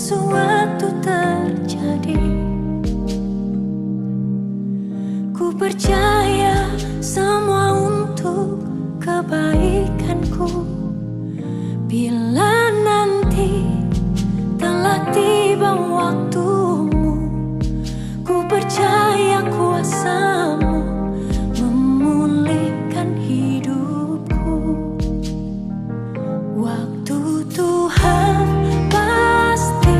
sesuatu terjadi. Ku percaya semua untuk kebaikanku. Bila nanti telah tiba waktumu, ku percaya kuasamu memulihkan hidupku. Waktu Tuhan pasti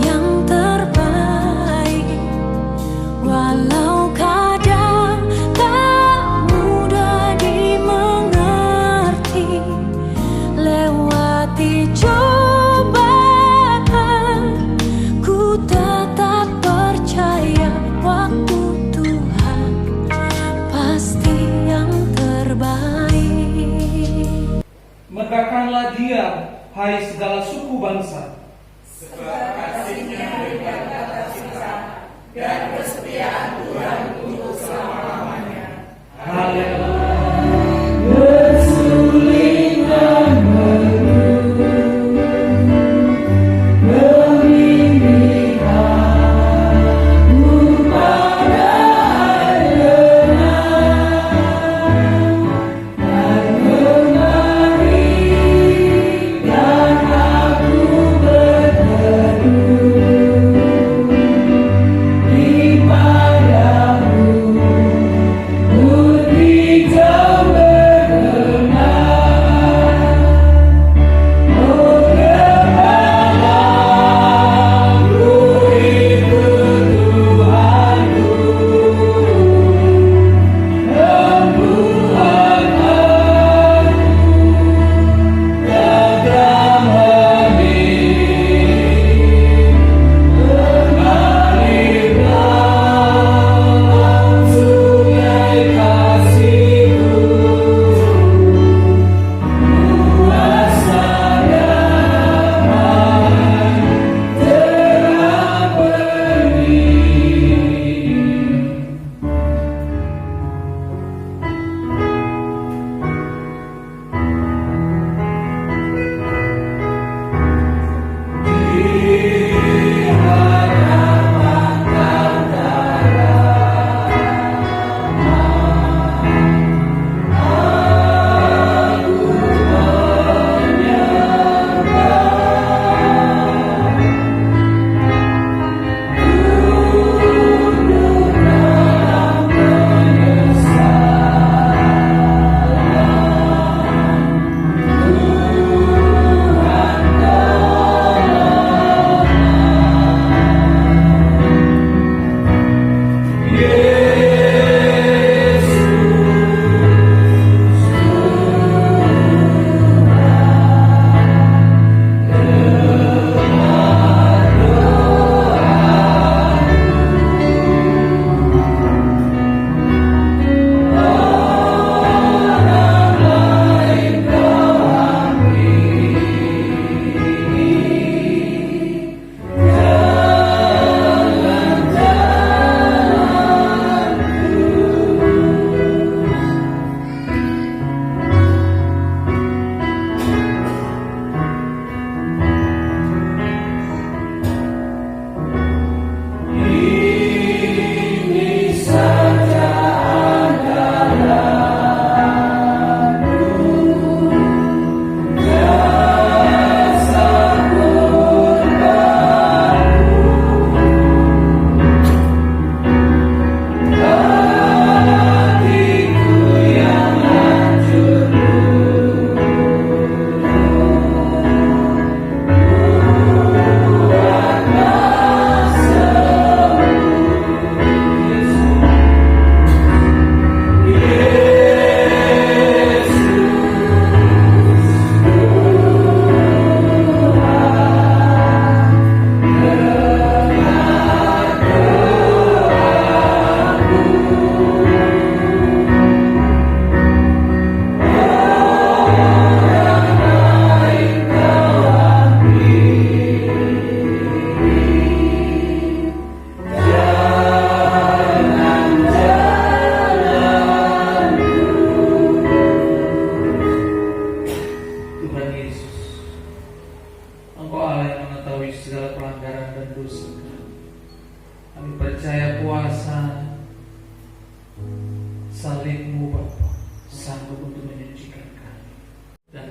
yang terbaik, walau kadang tak mudah dimengerti. Lewati cobaan, ku tetap percaya waktu Tuhan pasti yang terbaik. Megahkanlah Dia, hai segala suku bangsa. Sebab kasih-Nya lebar atas kita, dan kesetiaan Tuhan untuk selama-lamanya. Haleluya. Bersuling dan memimpi aku pada arena dan kemari, dan aku berteduh di padamu, putri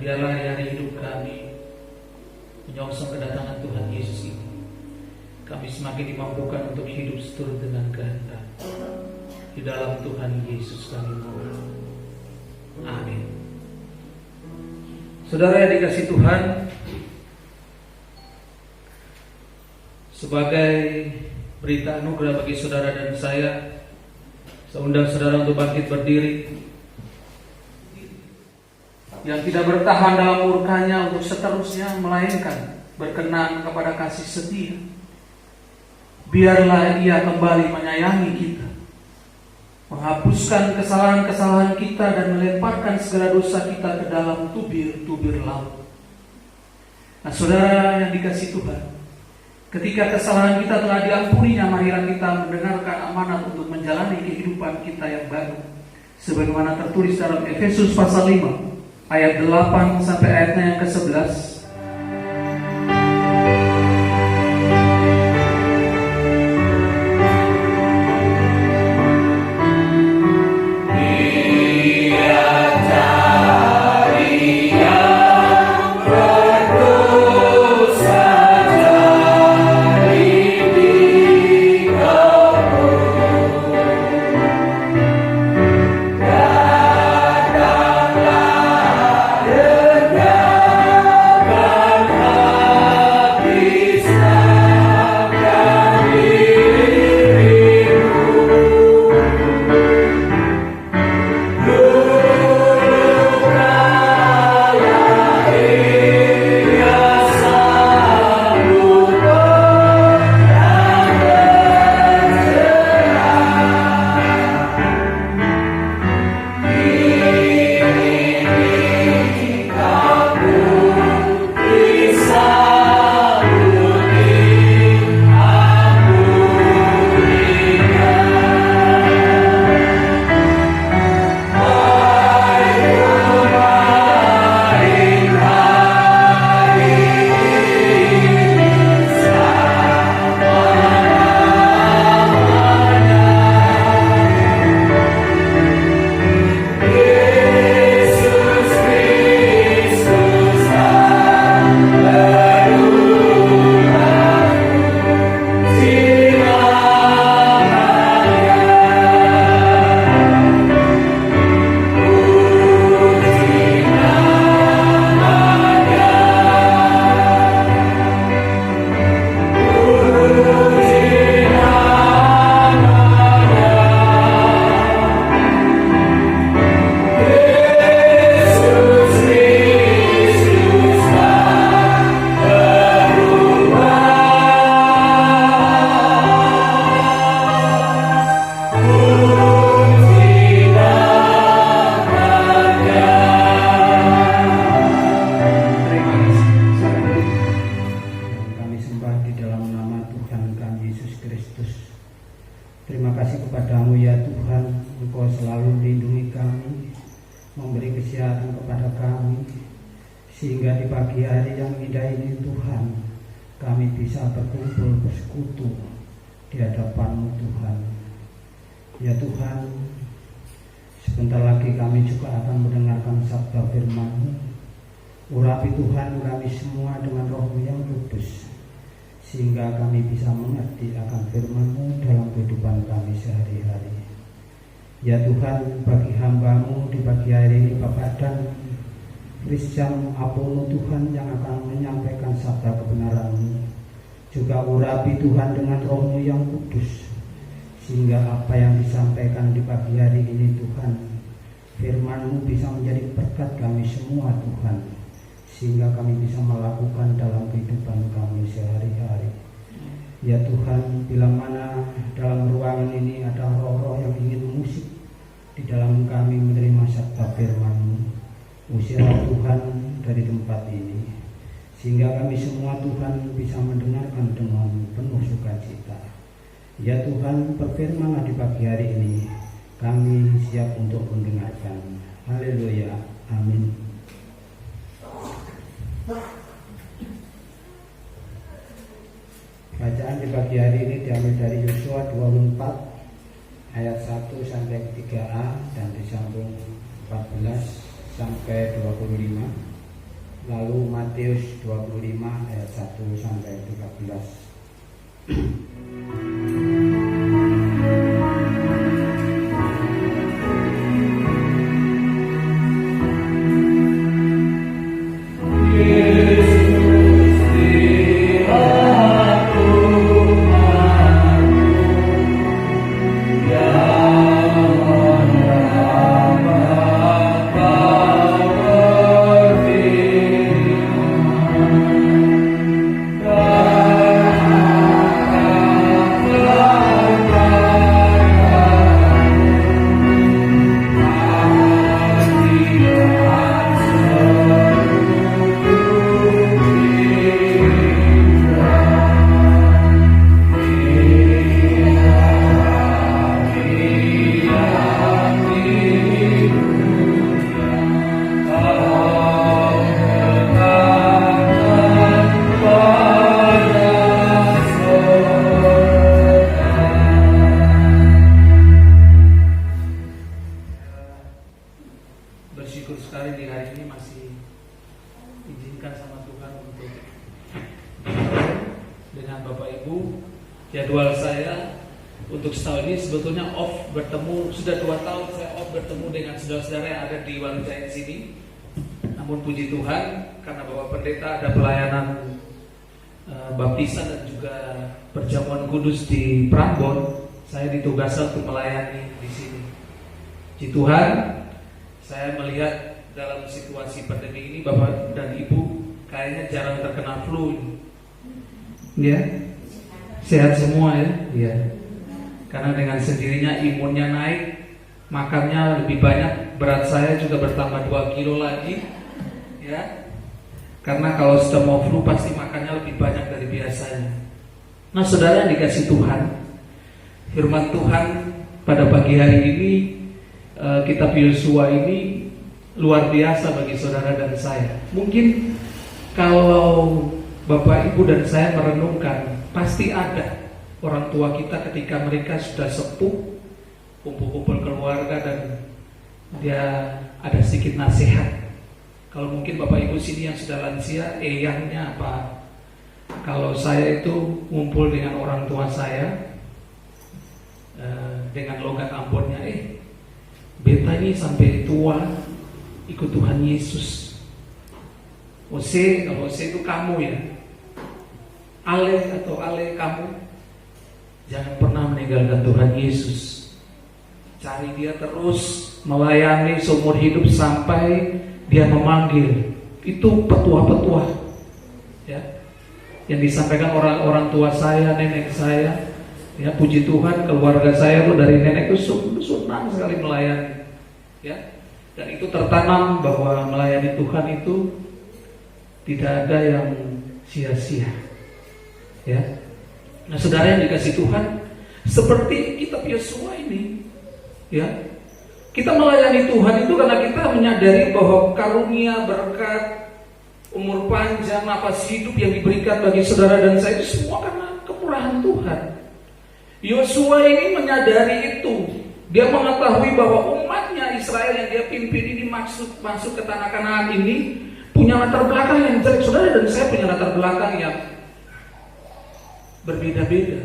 biarlah hari hidup kami menyongsong kedatangan Tuhan Yesus ini, kami semakin dimampukan untuk hidup seturut dengan kehendak. Di dalam Tuhan Yesus kami mohon. Amin. Saudara yang dikasihi Tuhan, sebagai berita anugerah bagi saudara dan saya undang saudara untuk bangkit berdiri. Yang tidak bertahan dalam murkanya untuk seterusnya, melainkan berkenan kepada kasih setia. Biarlah Ia kembali menyayangi kita, menghapuskan kesalahan-kesalahan kita dan melemparkan segala dosa kita ke dalam tubir-tubir laut. Nah, saudara yang dikasihi Tuhan, ketika kesalahan kita telah diampuninya, marilah kita mendengarkan amanat untuk menjalani kehidupan kita yang baru, sebagaimana tertulis dalam Efesus pasal 5 ayat 8 sampai ayatnya yang ke-11. Sehingga di pagi hari yang indah ini Tuhan, kami bisa berkumpul bersekutu di hadapan-Mu Tuhan. Ya Tuhan, sebentar lagi kami juga akan mendengarkan sabda firman-Mu. Urapi Tuhan kami semua dengan Roh-Mu yang kudus, sehingga kami bisa mengerti akan firman-Mu dalam kehidupan kami sehari-hari. Ya Tuhan, bagi hamba-Mu di pagi hari ini Bapak dan Christian Apollo Tuhan yang akan menyampaikan sabda kebenaran-Mu, juga urapi Tuhan dengan Roh-Mu yang kudus, sehingga apa yang disampaikan di pagi hari ini Tuhan, firman-Mu bisa menjadi berkat kami semua Tuhan, sehingga kami bisa melakukan dalam kehidupan kami sehari-hari. Ya Tuhan, bila mana dalam ruangan ini ada roh-roh yang ingin musik di dalam kami menerima sabda firman-Mu, usirlah Tuhan dari tempat ini, sehingga kami semua Tuhan bisa mendengarkan dengan penuh sukacita. Ya Tuhan, berfirman-Lah di pagi hari ini, kami siap untuk mendengarkan. Haleluya, amin. Bacaan di pagi hari ini diambil dari Yosua 24 ayat 1 sampai 3a dan disambung 14 sampai 25. Matius 25 ayat 1 sampai 13. Bersyukur sekali di hari ini masih izinkan sama Tuhan untuk dengan Bapak Ibu. Jadwal saya untuk setahun ini sebetulnya off bertemu, sudah 2 tahun saya off bertemu dengan saudara-saudara yang ada di Walijaya sini. Namun puji Tuhan, karena Bapak Pendeta ada pelayanan baptisan dan juga perjamuan kudus di Prambon, saya ditugaskan untuk melayani di sini. Puji Tuhan, saya melihat dalam situasi pandemi ini Bapak dan Ibu kayaknya jarang terkena flu. Ya, sehat semua ya. Ya. Karena dengan sendirinya imunnya naik, makannya lebih banyak, berat saya juga bertambah 2 kilo lagi. Ya. Karena kalau sudah mau flu pasti makannya lebih banyak dari biasanya. Nah, saudara yang dikasih Tuhan, firman Tuhan pada pagi hari ini, kitab Yosua ini luar biasa bagi saudara dan saya. Mungkin kalau Bapak Ibu dan saya merenungkan, pasti ada orang tua kita ketika mereka sudah sepuh, kumpul-kumpul keluarga dan dia ada sedikit nasihat. Kalau mungkin Bapak Ibu sini yang sudah lansia, eyangnya apa? Kalau saya itu ngumpul dengan orang tua saya, dengan logat Ambonnya, beta ini sampai tua ikut Tuhan Yesus. Ose, kalau Ose itu kamu ya, Ale atau Ale kamu, jangan pernah meninggalkan Tuhan Yesus. Cari dia terus, melayani seumur hidup sampai dia memanggil. Itu petua-petua ya, yang disampaikan orang-orang tua saya, nenek saya. Ya, puji Tuhan, keluarga saya tuh dari nenek itu senang sekali melayani. Ya, dan itu tertanam bahwa melayani Tuhan itu tidak ada yang sia-sia. Ya. Nah, saudara yang dikasih Tuhan, seperti kitab Yosua ini, ya, kita melayani Tuhan itu karena kita menyadari bahwa karunia, berkat, umur panjang, napas hidup yang diberikan bagi saudara dan saya itu semua karena kemurahan Tuhan. Yosua ini menyadari itu. Dia mengetahui bahwa umatnya Israel yang dia pimpin ini masuk ke tanah Kanaan ini punya latar belakang yang jelek. Saudara dan saya punya latar belakang yang berbeda-beda.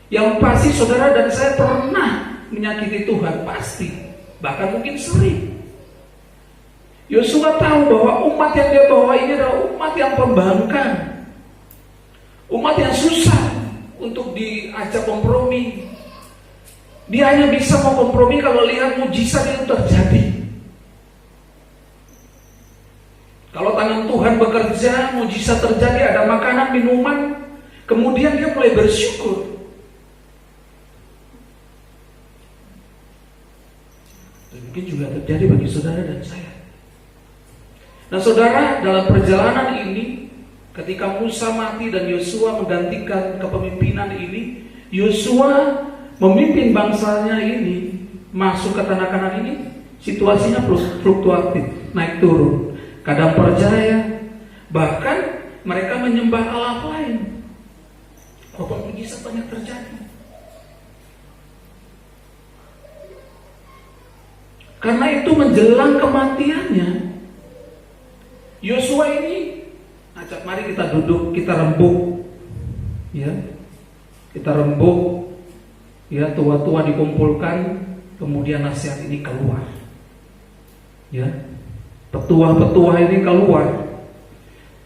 Yang pasti saudara dan saya pernah menyakiti Tuhan, pasti. Bahkan mungkin sering. Yosua tahu bahwa umat yang dia bawa ini adalah umat yang pembangkang, umat yang susah untuk diajak kompromi. Dia hanya bisa mau kompromi kalau lihat mujizat itu terjadi. Kalau tangan Tuhan bekerja, mujizat terjadi, ada makanan, minuman, kemudian dia mulai bersyukur. Mungkin juga terjadi bagi saudara dan saya. Nah, saudara, dalam perjalanan ini, ketika Musa mati dan Yosua menggantikan kepemimpinan ini, Yosua memimpin bangsanya ini masuk ke tanah Kanaan ini, situasinya fluktuatif, naik turun, kadang percaya, bahkan mereka menyembah Allah lain. Walaupun mujizat banyak terjadi. Karena itu menjelang kematiannya, Yosua ini ajak mari kita duduk, kita rembuk, ya, kita rembuk, ya, tua-tua dikumpulkan, kemudian nasihat ini keluar, ya, petua-petua ini keluar,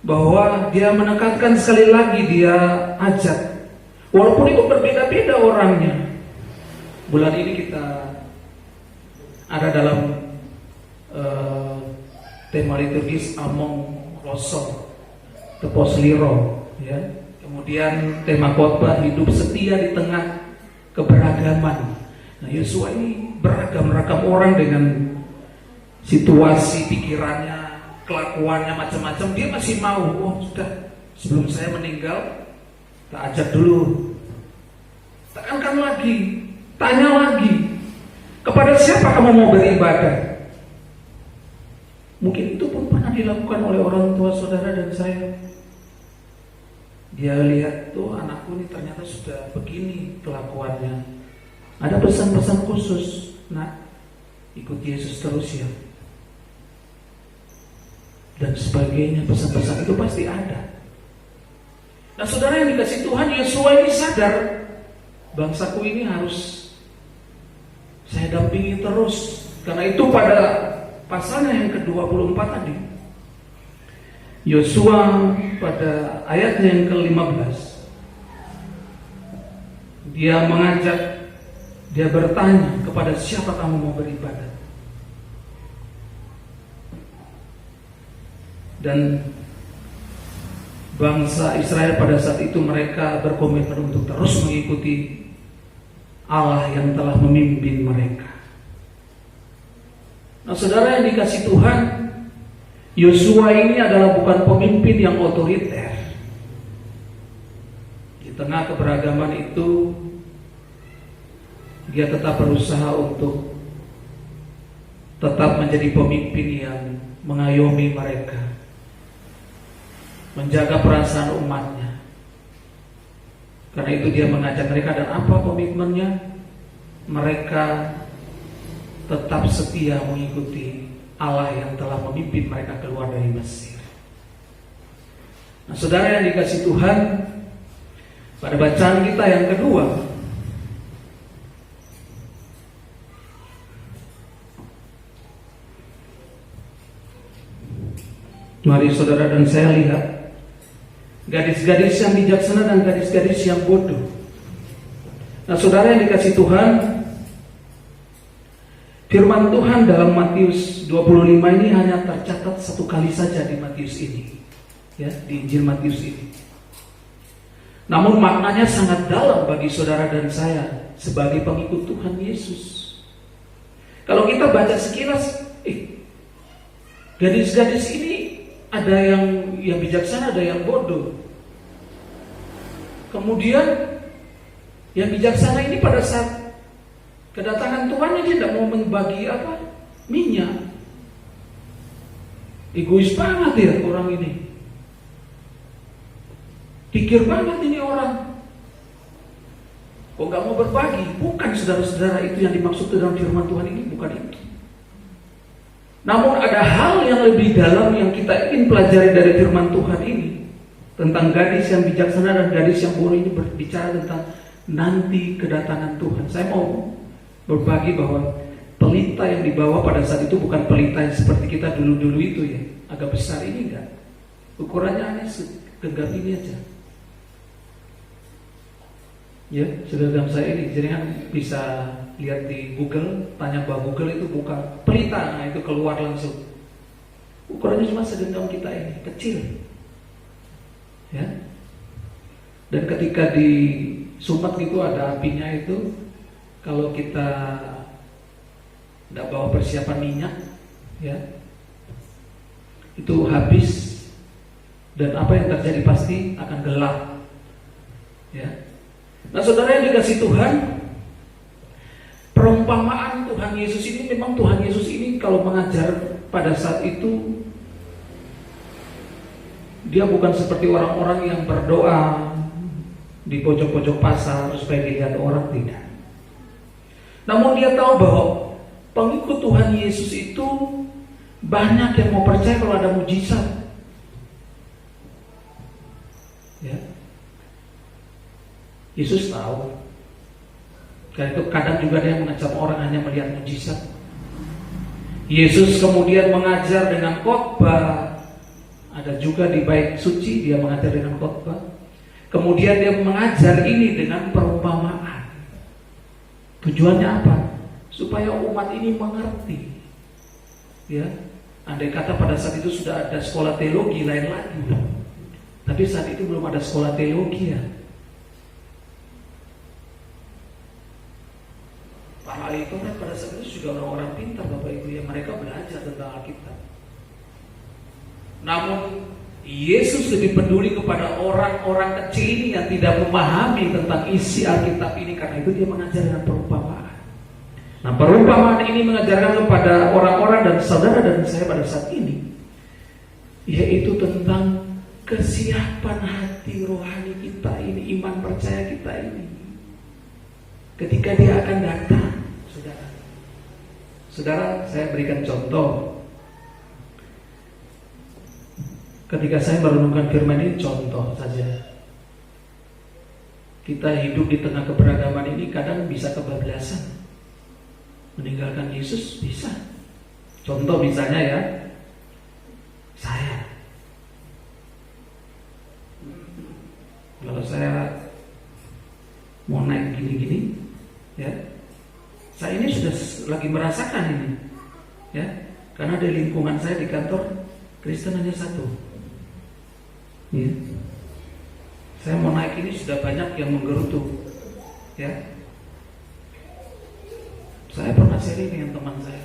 bahwa dia menekankan sekali lagi, dia ajak, walaupun itu berbeda-beda orangnya. Bulan ini kita ada dalam tema liturgis Among Rosso Tepos Liro, ya. Kemudian tema khotbah hidup setia di tengah keberagaman. Nah, Yosua ini beragam-ragam orang dengan situasi pikirannya, kelakuannya macam-macam. Dia masih mau, oh sudah, sebelum saya meninggal tak ajak dulu, tekankan lagi, tanya lagi, kepada siapa kamu mau beribadah? Mungkin itu pun pernah dilakukan oleh orang tua saudara dan saya. Dia lihat tuh anakku ini ternyata sudah begini kelakuannya. Ada pesan-pesan khusus, nah ikut Yesus terus ya, dan sebagainya. Pesan-pesan itu pasti ada. Nah saudara yang dikasih Tuhan, Yosua ini sadar, bangsaku ini harus saya dampingi terus. Karena itu pada pasalnya yang ke-24 tadi, Yosua pada ayatnya yang ke-15, dia mengajak, dia bertanya, kepada siapa kamu mau beribadah? Dan bangsa Israel pada saat itu mereka berkomitmen untuk terus mengikuti Allah yang telah memimpin mereka. Nah saudara yang dikasih Tuhan, Yosua ini adalah bukan pemimpin yang otoriter. Di tengah keberagaman itu, dia tetap berusaha untuk tetap menjadi pemimpin yang mengayomi mereka, menjaga perasaan umatnya. Karena itu dia mengajak mereka, dan apa komitmennya? Mereka tetap setia mengikuti Allah yang telah memimpin mereka keluar dari Mesir. Nah saudara yang dikasih Tuhan, pada bacaan kita yang kedua, mari saudara dan saya lihat gadis-gadis yang bijaksana dan gadis-gadis yang bodoh. Nah saudara yang dikasih Tuhan, firman Tuhan dalam Matius 25 ini hanya tercatat satu kali saja di Matius ini, ya, di Injil Matius ini. Namun maknanya sangat dalam bagi saudara dan saya sebagai pengikut Tuhan Yesus. Kalau kita baca sekilas, gadis-gadis ini ada yang bijaksana, ada yang bodoh. Kemudian yang bijaksana ini pada saat kedatangan Tuhan dia tidak mau membagi minyak. Egois banget ya orang ini. Pikir banget ini orang. Kok gak mau berbagi? Bukan saudara-saudara, itu yang dimaksud dalam firman Tuhan ini, bukan itu. Namun ada hal yang lebih dalam yang kita ingin pelajari dari firman Tuhan ini, tentang gadis yang bijaksana dan gadis yang bodoh. Ini berbicara tentang nanti kedatangan Tuhan. Saya mau berbagi bahwa pelita yang dibawa pada saat itu bukan pelita yang seperti kita dulu-dulu itu ya, agak besar ini enggak. Ukurannya hanya segenggam ini aja. Ya, segenggam saya ini. Jadi kan bisa lihat di Google, tanya Mbak Google itu buka pelita, nah itu keluar langsung. Ukurannya cuma segenggam kita ini, kecil. Ya. Dan ketika di sumet gitu ada apinya itu, kalau kita tidak bawa persiapan minyak, ya, itu habis, dan apa yang terjadi pasti akan gelap. Ya. Nah, saudara yang dikasih Tuhan, perumpamaan Tuhan Yesus ini, memang Tuhan Yesus ini kalau mengajar pada saat itu, dia bukan seperti orang-orang yang berdoa di pojok-pojok pasar supaya dilihat orang, tidak. Namun dia tahu bahwa pengikut Tuhan Yesus itu banyak yang mau percaya kalau ada mujizat. Yesus tahu. Karena itu kadang juga dia mengancam orang hanya melihat mujizat. Yesus kemudian mengajar dengan khotbah. Ada juga di bait suci dia mengajar dengan khotbah. Kemudian dia mengajar ini dengan perumpamaan. Tujuannya apa? Supaya umat ini mengerti. Ya, andai kata pada saat itu sudah ada sekolah teologi lain lagi. Tapi saat itu belum ada sekolah teologi ya. Para ahli Taurat pada saat itu juga orang-orang pintar Bapak Ibu yang mereka belajar tentang Alkitab. Namun Yesus lebih peduli kepada orang-orang kecil ini yang tidak memahami tentang isi Alkitab ini. Karena itu dia mengajar dengan perumpamaan. Nah, perumpamaan ini mengajarkan kepada orang-orang dan saudara dan saya pada saat ini, yaitu tentang kesiapan hati rohani kita ini, iman percaya kita ini, ketika dia akan datang. Saudara, saya berikan contoh. Ketika saya merenungkan firman ini, contoh saja. Kita hidup di tengah keberagaman ini kadang bisa kebablasan. Meninggalkan Yesus bisa. Contoh misalnya ya, saya. Kalau saya mau naik gini-gini, ya, saya ini sudah lagi merasakan ini, ya, karena di lingkungan saya di kantor Kristen hanya satu. Ya. Saya mau naik ini sudah banyak yang menggerutu, ya. Saya pernah sharing dengan teman saya,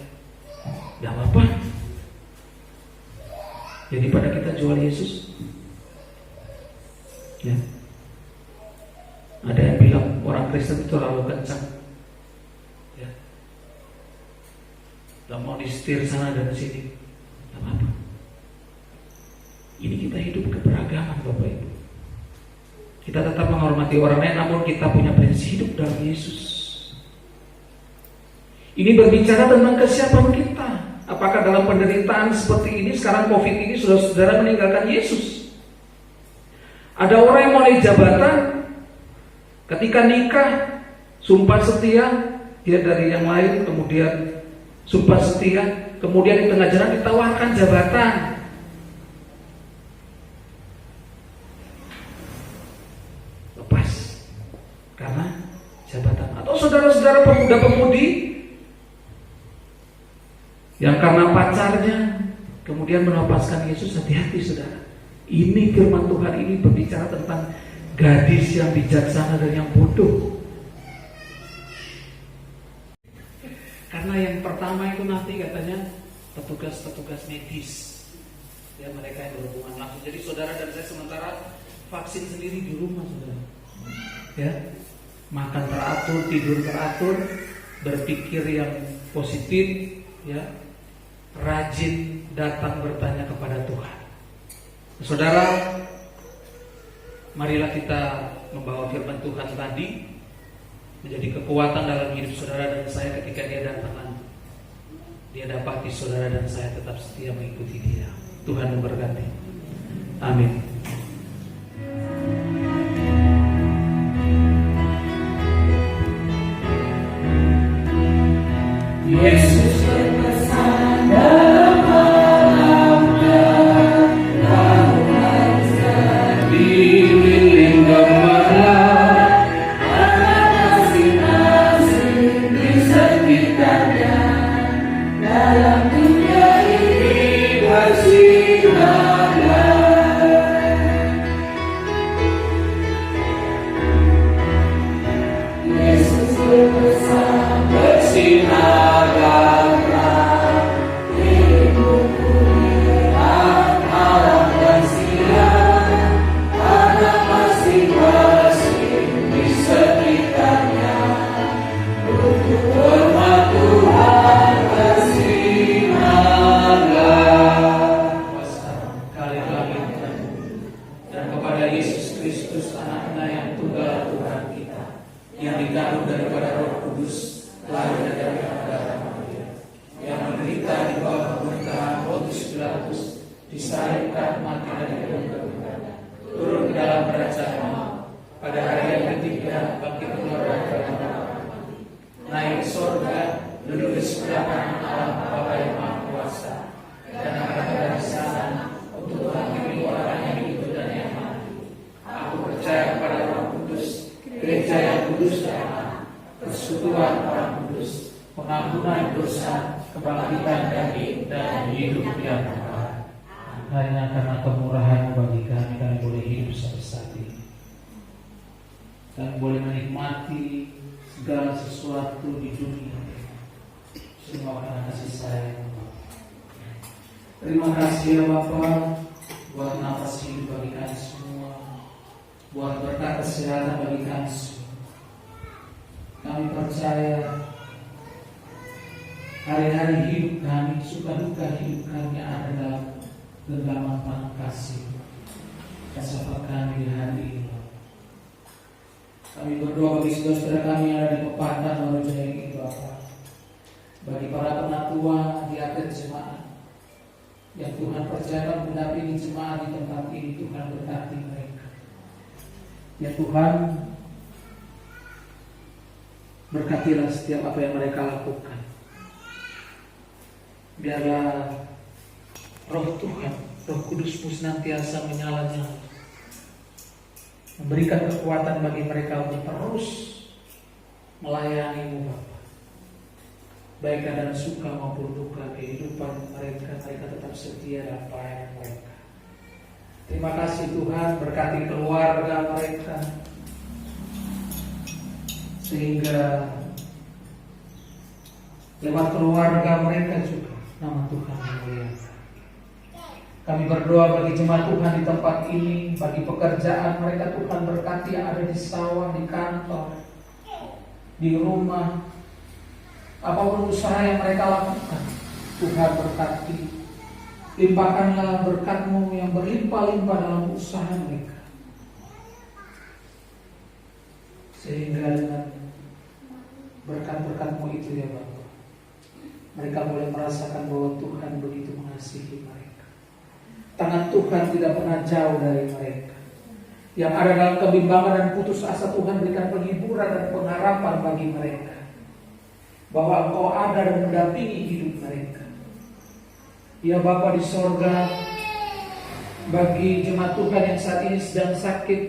tidak apa-apa. Jadi pada kita jual Yesus, ya. Ada yang bilang orang Kristen itu terlalu kencang, ya. Tidak mau disetir sana dan sini, tidak apa-apa. Ini kita hidup keberagaman Bapak Ibu. Kita tetap menghormati orang lain, namun kita punya prinsip hidup dalam Yesus. Ini berbicara tentang kesiapan kita. Apakah dalam penderitaan seperti ini, sekarang COVID ini, saudara meninggalkan Yesus? Ada orang yang mulai jabatan, ketika nikah, sumpah setia, dia dari yang lain, kemudian sumpah setia, kemudian di tengah jalan ditawarkan jabatan. Lepas, karena jabatan. Atau saudara-saudara pemuda-pemudi yang karena pacarnya kemudian melepaskan Yesus. Hati-hati saudara. Ini firman Tuhan ini berbicara tentang gadis yang bijaksana dan yang bodoh. Karena yang pertama itu nanti katanya petugas-petugas medis, ya, mereka yang berhubungan langsung. Jadi saudara dan saya sementara vaksin sendiri di rumah saudara, ya, makan teratur, tidur teratur, berpikir yang positif, ya, rajin datang bertanya kepada Tuhan. Saudara, marilah kita membawa firman Tuhan tadi menjadi kekuatan dalam hidup saudara dan saya ketika dia datang nanti. Dia dapati saudara dan saya tetap setia mengikuti dia. Tuhan memberkati. Amin. Yesus berpesan dalam alamnya, kamu harus dililing gemerlap, anak masing-masing di sekitarnya, dalam dunia ini bersinarlah. Yesus berpesan bersinar. Turun ke dalam kerajaan pada hari yang ketiga kebangkitan daging, dan hidup yang kekal. Hanya karena kemurahan bagi kami boleh hidup sampai saat ini. Kami boleh menikmati segala sesuatu di dunia, semua karena kasih sayang. Terima kasih ya Bapa, buat nafas hidup bagi kami semua, buat berkat kesehatan bagi kami semua. Kami percaya hari-hari hidup kami, suka duka hidup kami ada dalam genggaman tangan kasih. Kasih kami di hari ini. Kami berdoa bagi saudara-saudara kami yang ada di Pepatah Marujaya ini Bapak, bagi para penatua di akhir jemaat yang Tuhan percayakan mendampingi jemaat di tempat ini. Tuhan berkati mereka. Ya Tuhan, berkatilah setiap apa yang mereka lakukan. Biarlah Roh Tuhan, Roh Kudus-Mu senantiasa menyala-nyala, memberikan kekuatan bagi mereka untuk terus melayani-Mu Bapa. Baik keadaan suka maupun duka kehidupan mereka tetap setia dalam pelayanan mereka. Terima kasih Tuhan, berkati keluarga mereka, sehingga lewat keluarga mereka juga nama Tuhan dimuliakan. Kami berdoa bagi jemaat Tuhan di tempat ini, bagi pekerjaan mereka Tuhan berkati yang ada di sawah, di kantor, di rumah, apapun usaha yang mereka lakukan. Tuhan berkati, limpahkanlah berkat-Mu yang berlimpah-limpah dalam usaha mereka, sehingga dengan berkat-berkat-Mu itu ya Bapak, mereka boleh merasakan bahwa Tuhan begitu mengasihi mereka. Tangan Tuhan tidak pernah jauh dari mereka. Yang ada dalam kebimbangan dan putus asa, Tuhan berikan penghiburan dan pengharapan bagi mereka, bahwa Engkau ada dan mendampingi hidup mereka. Ya Bapa di sorga, bagi jemaat Tuhan yang saat ini sedang sakit,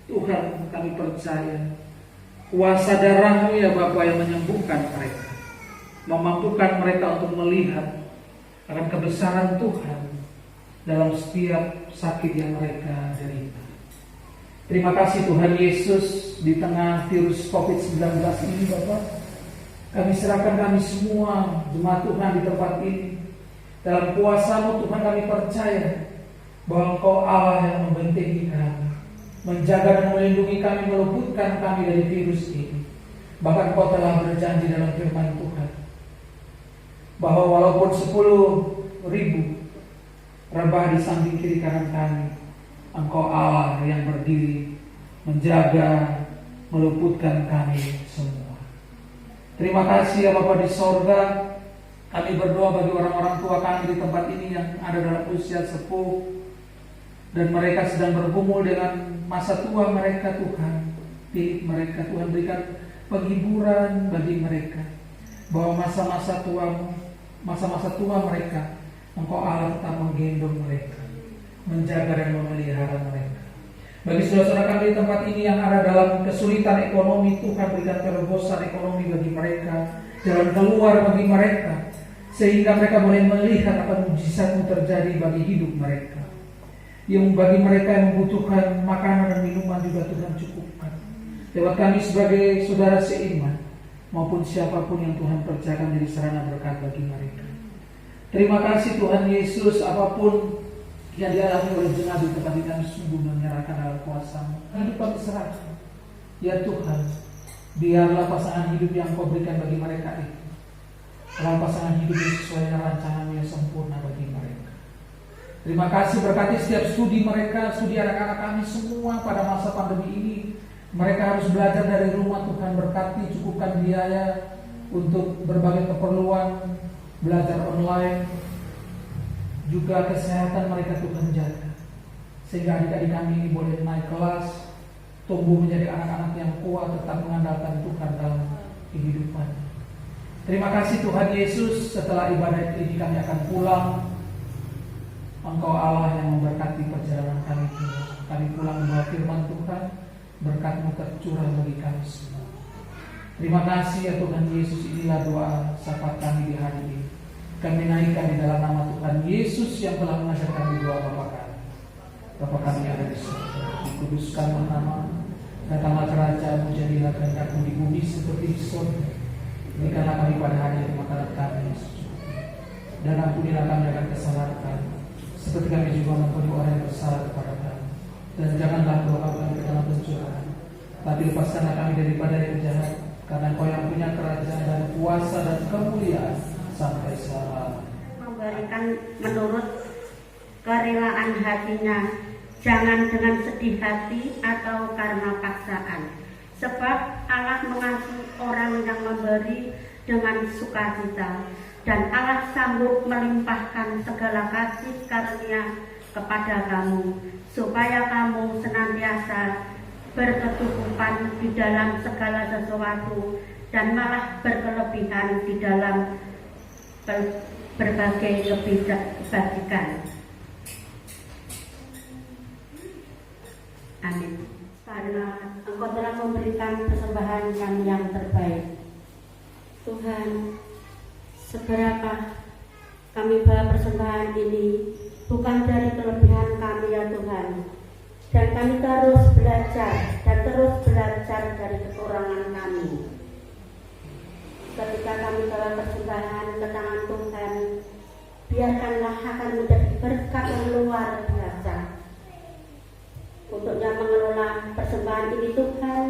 Tuhan kami percaya kuasa darah-Mu ya Bapa yang menyembuhkan mereka, memampukan mereka untuk melihat akan kebesaran Tuhan dalam setiap sakit yang mereka derita. Terima kasih Tuhan Yesus, di tengah virus COVID-19 ini Bapak, kami serahkan kami semua jemaat Tuhan di tempat ini. Dalam kuasa-Mu Tuhan kami percaya bahwa Engkau Allah yang membentengi kami, menjaga dan melindungi kami, meluputkan kami dari virus ini. Bahkan Engkau telah berjanji dalam firman Tuhan bahwa walaupun 10.000 rebah di samping kiri kanan kami, Engkau Allah yang berdiri, menjaga, meluputkan kami semua. Terima kasih ya Bapa di sorga. Kami berdoa bagi orang-orang tua kami di tempat ini yang ada dalam usia sepuh, dan mereka sedang bergumul dengan masa tua mereka Tuhan. Pilih mereka Tuhan, berikan penghiburan bagi mereka, bahwa masa-masa tua mereka Engkau Allah tetap menggendong mereka, menjaga dan memelihara mereka. Bagi saudara-saudara kami di tempat ini yang ada dalam kesulitan ekonomi, Tuhan berikan terobosan ekonomi bagi mereka, jalan keluar bagi mereka, sehingga mereka boleh melihat apa mujizat-Mu terjadi bagi hidup mereka. Yang bagi mereka yang membutuhkan makanan dan minuman juga Tuhan cukupkan. Lewat kami sebagai saudara seiman, maupun siapapun yang Tuhan percayakan jadi sarana berkat bagi mereka. Terima kasih Tuhan Yesus, apapun yang dialami oleh jemaat di tempat ini, kami sungguh menyerahkan dalam kuasa-Mu. Hidup kami serahkan. Ya Tuhan, biarlah pasangan hidup yang Kau berikan bagi mereka itu adalah pasangan hidup yang sesuai dengan rancangan-Mu yang sempurna bagi mereka. Terima kasih, berkati setiap studi mereka, studi anak-anak kami semua pada masa pandemi ini. Mereka harus belajar dari rumah, Tuhan berkati, cukupkan biaya untuk berbagai keperluan, belajar online, juga kesehatan mereka Tuhan jaga, sehingga adik-adik kami ini boleh naik kelas, tumbuh menjadi anak-anak yang kuat, tetap mengandalkan Tuhan dalam kehidupan. Terima kasih Tuhan Yesus, setelah ibadah ini kami akan pulang. Engkau Allah yang memberkati perjalanan kami ini. Kami pulang membawa firman Tuhan, berkat-Mu tercurah bagi kami semua. Terima kasih ya Tuhan Yesus, inilah doa syafaat kami di hari ini. kami naikkan di dalam nama Tuhan Yesus yang telah mengajar kami doa Bapa kami. Bapa kami yang ada di surga, dikuduskanlah namamu, datanglah kerajaan-Mu, jadilah kehendak-Mu di bumi seperti di surga. Berikanlah kami pada hari ini makanan kami, dan ampunilah kami akan kesalahan kami, seperti kami juga mengampuni orang yang bersalah kepada kami. Dan janganlah membawa kami ke dalam pencobaan, tapi lepaskanlah kami daripada yang jahat, karena Engkau yang punya kerajaan dan kuasa dan kemuliaan sampai selamanya. Memberikan menurut kerelaan hatinya, jangan dengan sedih hati atau karena paksaan. Sebab Allah mengasihi orang yang memberi dengan sukacita, dan Allah sanggup melimpahkan segala kasih karunia kepada kamu, supaya kamu senantiasa berkecukupan di dalam segala sesuatu, dan malah berkelebihan di dalam berbagai kebajikan. Amin. Karena Engkau telah memberikan persembahan kami yang terbaik, Tuhan, seberapa kami bawa persembahan ini bukan dari kelebihan kami ya Tuhan, dan kami terus belajar dari kekurangan kami. Ketika kami bawa persembahan ke tangan Tuhan, biarkanlah akan menjadi berkat yang luar biasa untuk yang mengelola persembahan ini. Tuhan,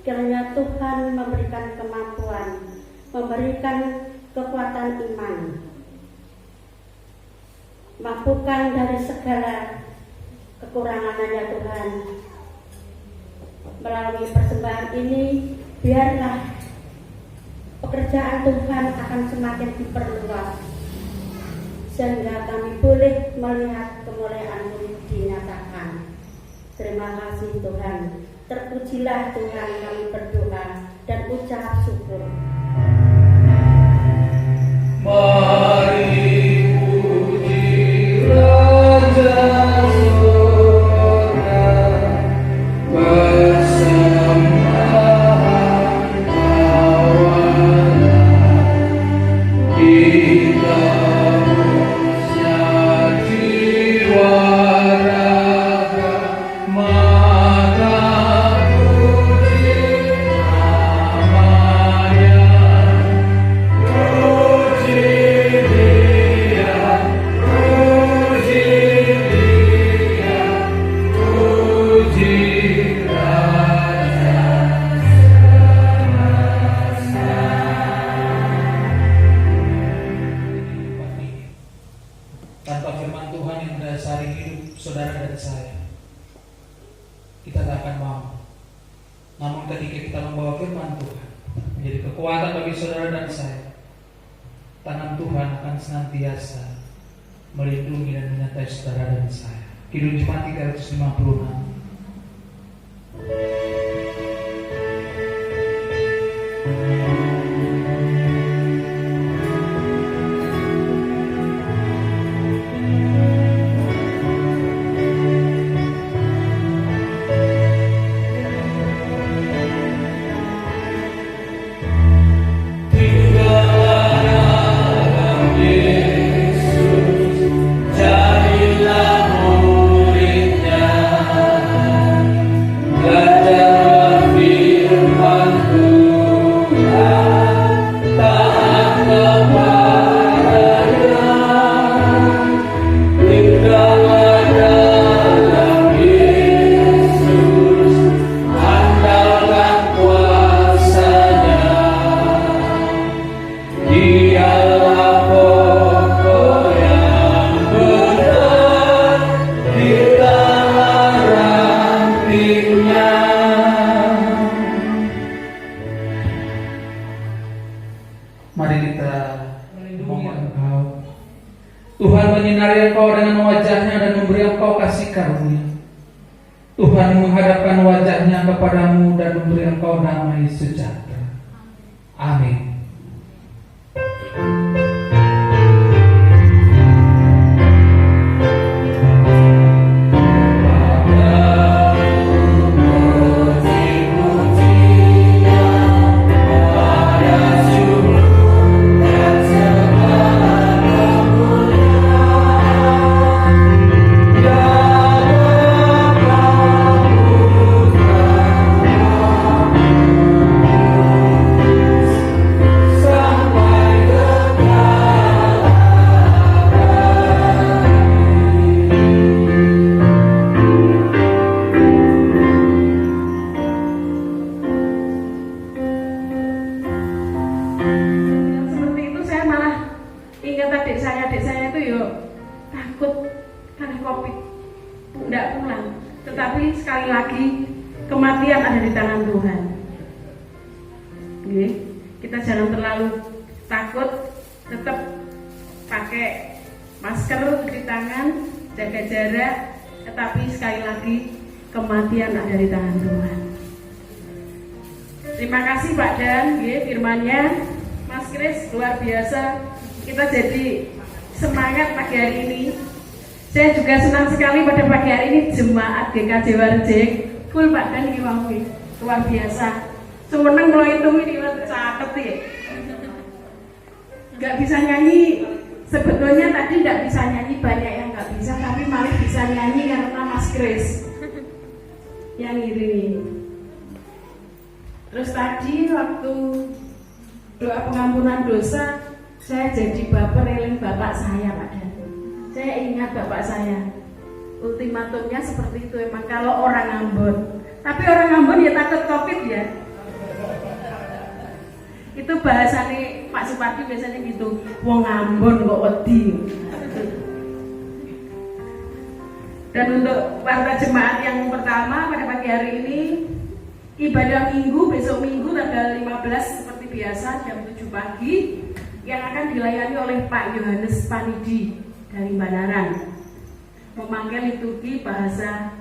kiranya Tuhan memberikan kemampuan, memberikan kekuatan iman, mampukan dari segala kekurangan ya Tuhan. Melalui persembahan ini, biarlah pekerjaan Tuhan akan semakin diperluas, sehingga kami boleh melihat kemuliaan-Mu dinyatakan. Terima kasih Tuhan. Terpujilah Tuhan, kami berdoa dan ucap syukur. Mari puji Raja surga, persembahan kawanan kita musya jiwa raga, maka puji namanya. Puji Dia, puji Dia, puji Raja semesta. Tanpa firman Tuhan yang mendasari hidup saudara dan saya, kita tak akan mau. Namun ketika kita membawa firman Tuhan menjadi kekuatan bagi saudara dan saya, tangan Tuhan akan senantiasa melindungi dan menyertai saudara dan saya. Kidung Jemaat 356. Tinggallah Yesus, jadilah muridnya, belajarlah firman Tuhan, taat kepadanya. Tinggallah dalam Yesus, andalkan kuasa-Nya. Dialah pokok yang benar, ditalah rantingnya. Mari kita memohon Engkau. Tuhan menyinari engkau dengan wajahnya dan memberi engkau kasih karunia. Tuhan menghadapkan wajahnya kepadamu dan memberi engkau damai sejahtera. Amin. Puji-pujian pada syukur dan segala tidak pulang. Tetapi sekali lagi kematian ada di tangan Tuhan. Oke, kita jangan terlalu takut, tetap pakai masker, cuci tangan, jaga jarak. Tetapi sekali lagi kematian ada di tangan Tuhan. Terima kasih Pak Dan, firmannya Mas Kris luar biasa. Kita jadi semangat pagi hari ini. Saya juga senang sekali pada pagi hari ini jemaat GKJ Warjek full Pak Dan ini luar biasa. Seneng mulai itu ini catet ya. Gak bisa nyanyi. Sebetulnya tadi tidak bisa nyanyi, banyak yang nggak bisa, tapi malah bisa nyanyi karena Mas Kris yang ini. Terus tadi waktu doa pengampunan dosa, saya jadi baper eling bapak saya Pak Dan. Saya ingat bapak saya. Ultimatumnya seperti itu emang kalau orang Ambon. Tapi orang Ambon ya takut COVID ya. Itu bahasanya Pak Supardi biasanya gitu, wong Ambon kok wedi. Dan untuk warga jemaat yang pertama pada pagi hari ini, ibadah minggu, besok minggu tanggal 15 seperti biasa jam 7 pagi yang akan dilayani oleh Pak Yohanes Panidi dari Banaran, memakai liturgi bahasa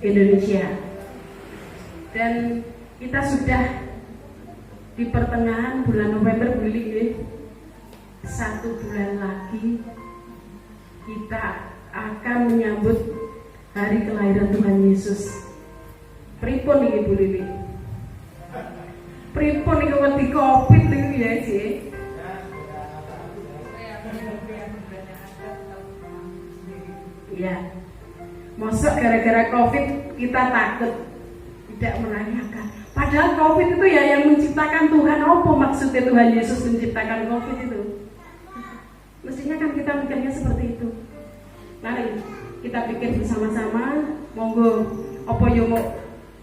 Indonesia. Dan kita sudah di pertengahan bulan November beli 1 bulan lagi kita akan menyambut hari kelahiran Tuhan Yesus. Pripun iki Bu Lili? Pripun iki wedi Covid iki ya, Ci? Iya. Mosok gara-gara Covid kita takut tidak menanyakan. Padahal Covid itu ya yang menciptakan Tuhan. Apa maksudnya Tuhan Yesus menciptakan Covid itu? Mestinya kan kita mikirnya seperti itu. Mari kita pikir bersama-sama. Monggo apa yo mau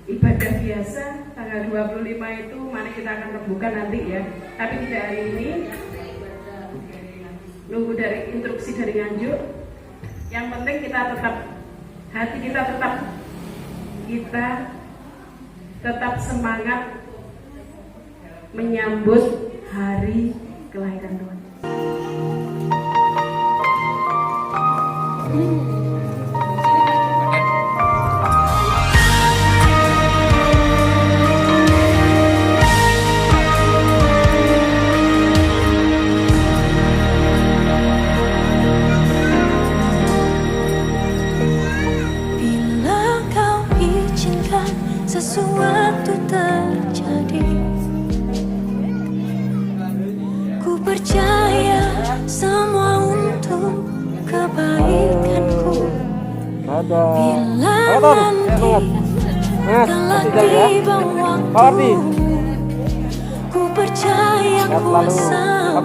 ibadah biasa tanggal 25 itu mari kita akan rembukan nanti ya. Tapi tidak hari ini. Nunggu dari instruksi dari Nganjuk. Yang penting kita tetap hati kita tetap semangat menyambut hari kelahiran Tuhan. Bila kau izinkan sesuatu terjadi, ku percaya semua untuk kebaikanku. Bila nanti telah tiba waktu, ku percaya kuasa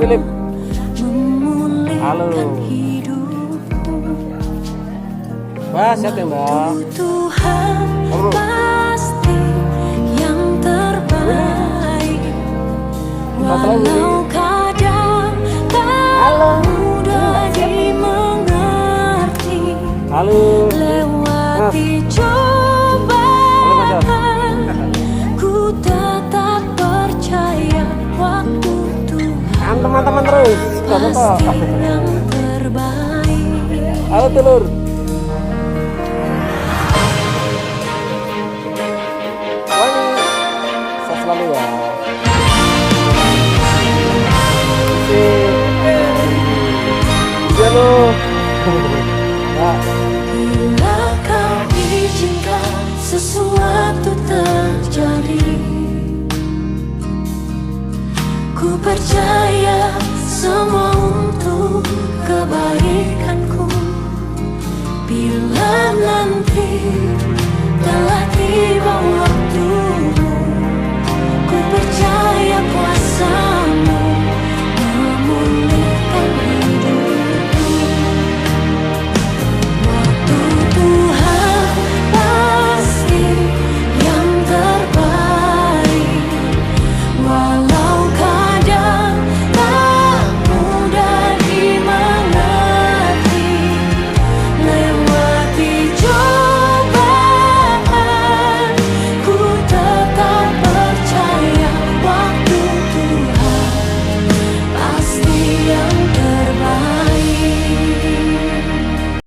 memulihkan hidupku. Tuhan pasti yang terbaik, walau kadang tak mudah dimengerti. Lewati cobaan, ku tetap percaya waktu Tuhan teman-teman terus pasti yang terbaik. halo telur saya selalu ya lo ya. Bila kau izinkan sesuatu terjadi, ku percaya semua